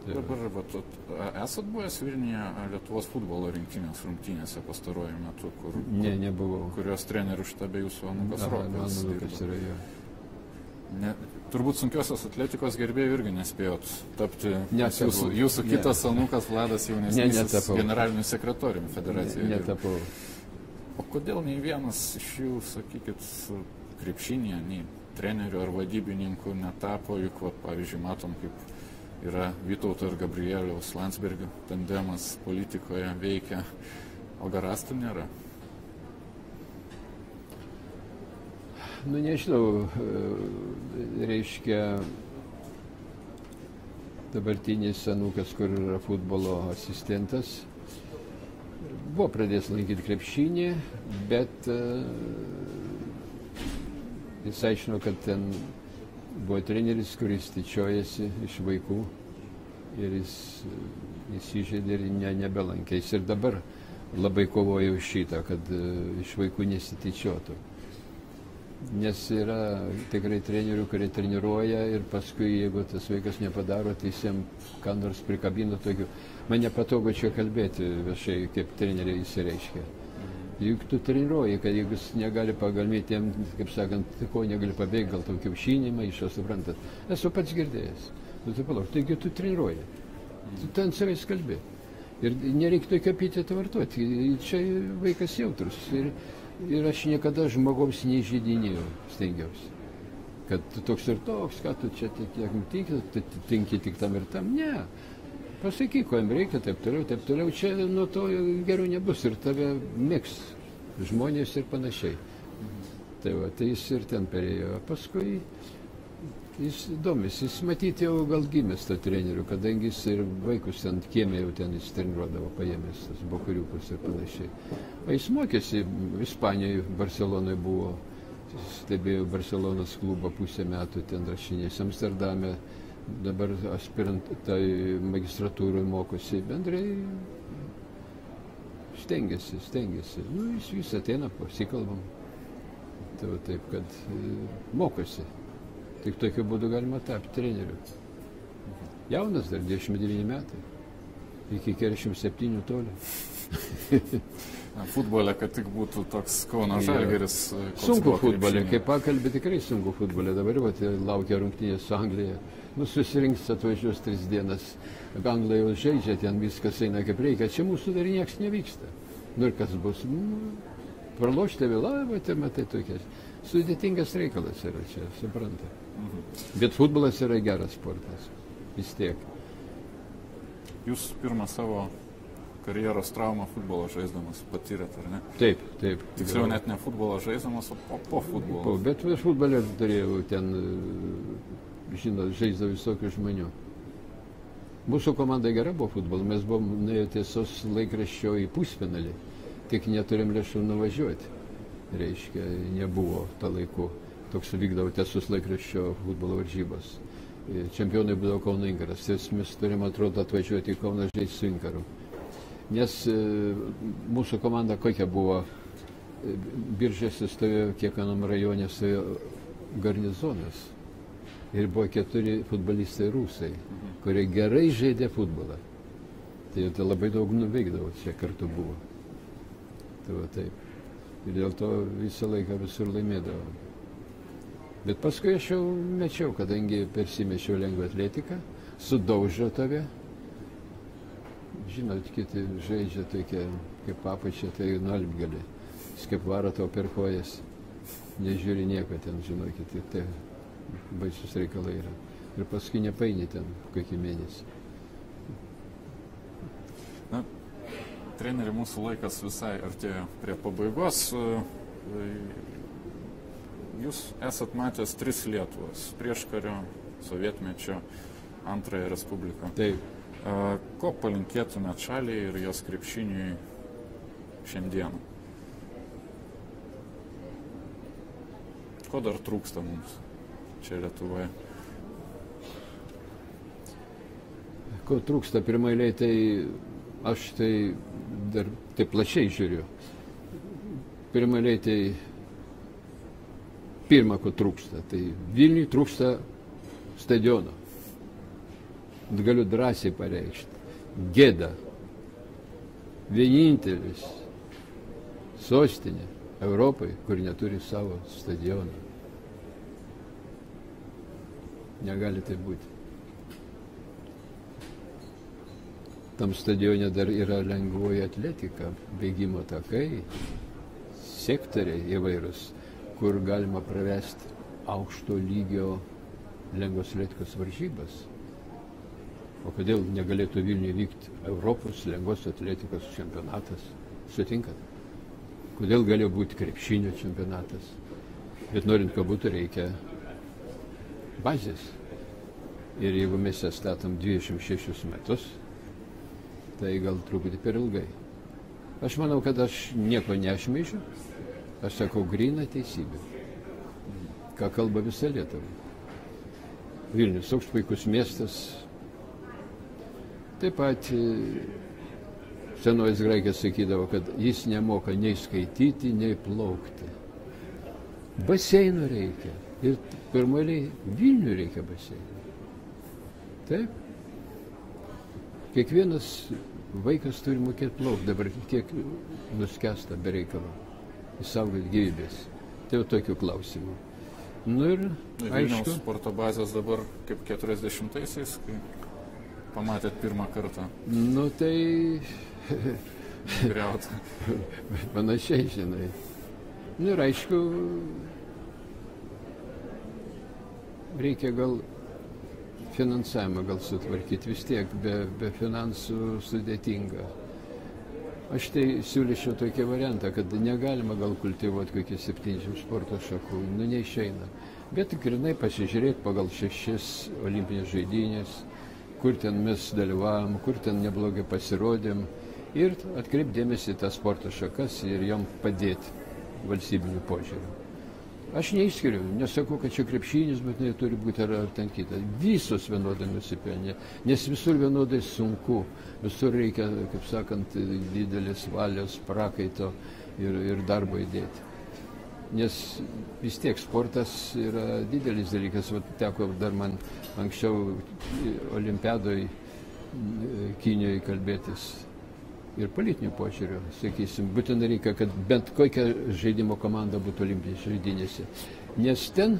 Dabar esat buvęs Vilniuje Lietuvos futbolo rinktinės rungtynėse pastaruoju metu, nebuvau. Kurios trenerių štabe jūsų Anūkas Rokas yra jo. Turbūt sunkiosios atletikos gerbėjų irgi nespėjot tapti. Jūsų kitas Anūkas Vladas jaunesnysis generaliniu sekretoriumi federacijoje. Netapau. O kodėl nei vienas iš jų, sakykit, krepšinėje, nei trenerių ar vadybininkų netapo, juk, pavyzdžiui, matom, kaip yra Vytauto ir Gabrieliaus Landsbergio tandemas politikoje veikia, o garastų nėra. Nežinau, reiškia, dabartinis Anūkas, kur yra futbolo asistentas, buvo pradėjęs lankyti krepšinį, bet jis aiškino, kad ten buvo treneris, kuris tyčiojasi iš vaikų ir jis įsižeidė ir nebelankė. Jis ir dabar labai kovoja už šitą, kad iš vaikų nesityčiotų. Nes yra tikrai trenerių, kurie treniruoja ir paskui, jeigu tas vaikas nepadaro, tai jiems ką nors prikabino tokių. Man nepatogu čia kalbėti viešai, kaip treneriai įsireiškia. Juk tu treniruoji, kad jeigu jis negali pagalmėti, kaip sakant, ko negali pabėgti, gal tau kiaušinį maišą, suprantat. Esu pats girdėjęs. Tai palauk, taigi tu treniruoji. Tu ten savais kalbė. Ir nereikia tokio epiteto vartoti. Čia vaikas jautrus. Ir aš niekada žmogaus neįžeidinėjau, stengiausi. Kad tu toks ir toks, ką tu čia tinki tik tam ir tam. Ne. Pasakyk, ko jam reikia, taip toliau. Čia nuo to geriau nebus ir tave mėgs žmonės ir panašiai. Tai jis ir ten perėjo. Paskui jis įdomis, jis matyti jau gal gimęs to treneriu, kadangi jis ir vaikus ten kiemė jau ten jis treniruodavo, paėmęs tas bokuriukus ir panašiai. O jis mokėsi Ispanijoje, Barcelonoje buvo, stebėjo Barcelonos klubą pusę metų, ten rašinės Amsterdame. Dabar aspirantai magistratūroje mokosi, bendrai stengiasi. Jis vis ateina, pasikalbam. Tai taip, kad mokosi. Tik tokiu būdu galima tapti treneriu. Jaunas dar, 29 metai. Iki 47 toli. Futbole, kad tik būtų toks Kauno Žalgiris. Sunku futbole, kai pakalbė, tikrai sunku futbole. Dabar laukia rungtynės su Anglija. Susirinks, atvažiuos 3 dienas. Anglai jau žaidžia, ten viskas eina kaip reikia. Čia mūsų dar nieks nevyksta. Ir kas bus? Pralošti vėlavą, tai matai tokias. Sudėtingas reikalas yra čia, supranta. Bet futbolas yra geras sportas. Vis tiek. Jūs pirmą savo karjeros traumą futbolo žaisdamas patyrėt, ar ne? Taip. Tiksliau net ne futbolo žaisdamas, o po futbolo. Bet futbolė turėjau ten, žinot, žaisdavo visokių žmonių. Mūsų komanda gera buvo futbolo, mes buvom nuėję tiesos laikraščio į pusfinalį, tik neturim lėšų nuvažiuoti. Reiškia, nebuvo tą laiku. Toks vykdavo tiesos laikraščio futbolo varžybos. Čempionai būdavo Kauno Inkaras. Mes turim, atrodo, atvažiuoti į Kauną žaisti su Inkaru. Nes mūsų komanda kokia buvo, Biržėse stovėjo, kiekvienam rajone stovėjo garnizonas. Ir buvo 4 futbolistai rusai, kurie gerai žaidė futbolą. Tai labai daug nuveikdavo, čia kartu buvo. Tai va taip. Ir dėl to visą laiką visur laimėdavo. Bet paskui aš jau mečiau, kadangi persimečiau lengvą atletiką, sudaužo tave. Žinot, kiti žaidžia tokie, kaip apačia, tai nualpgali. Jis kaip varo tau per kojas. Nežiūri nieko ten, žinokit, tai baisus reikalai yra. Ir paskui nepaini ten kokį mėnesį. Na, treneri, mūsų laikas visai artėjo prie pabaigos. Jūs esat matęs 3 Lietuvas. Prieškario, sovietmečio, Antrąją Respubliką. Taip. Ko palinkėtumėt šaliai ir jos krepšiniui šiandieną? Ko dar trūksta mums čia Lietuvoje? Ko trūksta pirmai eilėj, tai aš tai dar taip plačiai žiūriu. Pirmai eilėj tai pirma, ko trūksta, tai Vilniui trūksta stadiono. Galiu drąsiai pareikšti. Gėda. Vienintelis sostinė Europai, kur neturi savo stadioną. Negali tai būti. Tam stadione dar yra lengvoji atletika, bėgimo takai, sektoriai įvairūs, kur galima pravesti aukšto lygio lengvos atletikos varžybas. O kodėl negalėtų Vilniuje vykti Europos lengvos atletikos čempionatas? Sutinkat? Kodėl galėjo būti krepšinio čempionatas? Bet norint, kad būtų, reikia bazės. Ir jeigu mes ją statom 26 metus, tai gal truputį per ilgai. Aš manau, kad aš nieko nešmeižiu. Aš sakau gryną teisybę. Ką kalba visa Lietuva. Vilnius toks puikus miestas. Taip pat senovės graikai sakydavo, kad jis nemoka nei skaityti, nei plaukti. Baseino reikia. Ir pirmaliai Vilniui reikia baseino. Taip. Kiekvienas vaikas turi mokėti plaukti. Dabar kiek nuskęsta be reikalo. Įsaugoti gyvybės. Tai jau tokių klausimų. Nu ir Vilniaus sporto bazės dabar kaip 40-aisiais, kai pamatėt pirmą kartą. Nu tai... Griauta. Panašiai, žinai. Nu ir aišku, reikia gal finansavimą gal sutvarkyti, vis tiek be finansų sudėtinga. Aš tai siūlyčiau tokį variantą, kad negalima gal kultivuoti kokį 70 sporto šakų, nu neišeina. Bet grinai pasižiūrėti pagal 6 olimpinės žaidynės, kur ten mes dalyvavom, kur ten neblogai pasirodėm ir atkreipdėmėsi į tas sporto šakas ir jom padėti valstybinių požiūrių. Aš neišskiriu, nesakau, kad čia krepšinis, bet tai turi būti ar ten kita. Visos vienodai nusipelnė, nes visur vienodai sunku, visur reikia, kaip sakant, didelis valios, prakaito ir darbo įdėti. Nes vis tiek sportas yra didelis dalykas, teko dar man anksčiau olimpiadoje Kinijoje kalbėtis. Ir politinių požiūrių, sakysim, būtinai reikia, kad bent kokia žaidimo komanda būtų olimpinėse žaidynėse. Nes ten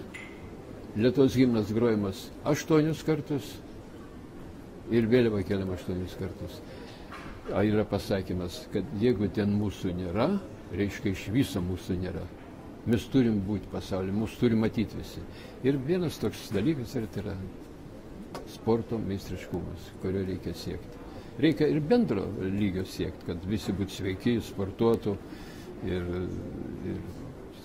Lietuvos himnas grojamas 8 kartus ir vėliava keliama 8 kartus. Yra pasakymas, kad jeigu ten mūsų nėra, reiškia iš viso mūsų nėra. Mes turim būti pasaulyje, mūsų turi matyti visi. Ir vienas toks dalykas yra sporto meistriškumas, kurio reikia siekti. Reikia ir bendro lygio siekti, kad visi būtų sveiki, sportuotų ir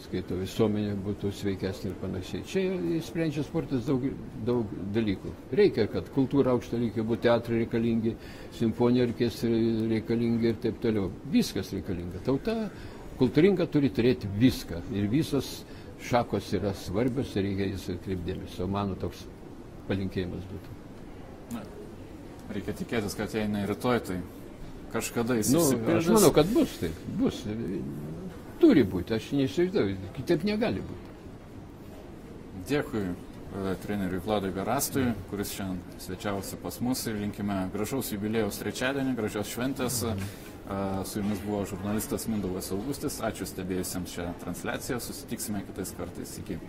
skaito visuomenė būtų sveikesnė ir panašiai. Čia sprendžia sportas daug dalykų. Reikia, kad kultūra aukšto lygio būtų, teatrai reikalingi, simfonija orkestrai reikalingi ir taip toliau. Viskas reikalinga. Tauta kultūringa turi turėti viską ir visos šakos yra svarbios ir reikia jas atkreipdėmėsi. O mano toks palinkėjimas būtų. Reikia tikėtis, kad jei ne rytoj, tai kažkada jis išsipildys. Aš manau, kad bus taip. Bus. Turi būti. Aš neįsivaizduoju. Kitaip negali būti. Dėkui treneriui Vladui Garastui, kuris šiandien svečiavosi pas mus ir linkime gražaus jubiliejaus trečiadienį, gražios šventės. Su jumis buvo žurnalistas Mindaugas Augustis. Ačiū stebėjusiems šią transliaciją. Susitiksime kitais kartais. Iki.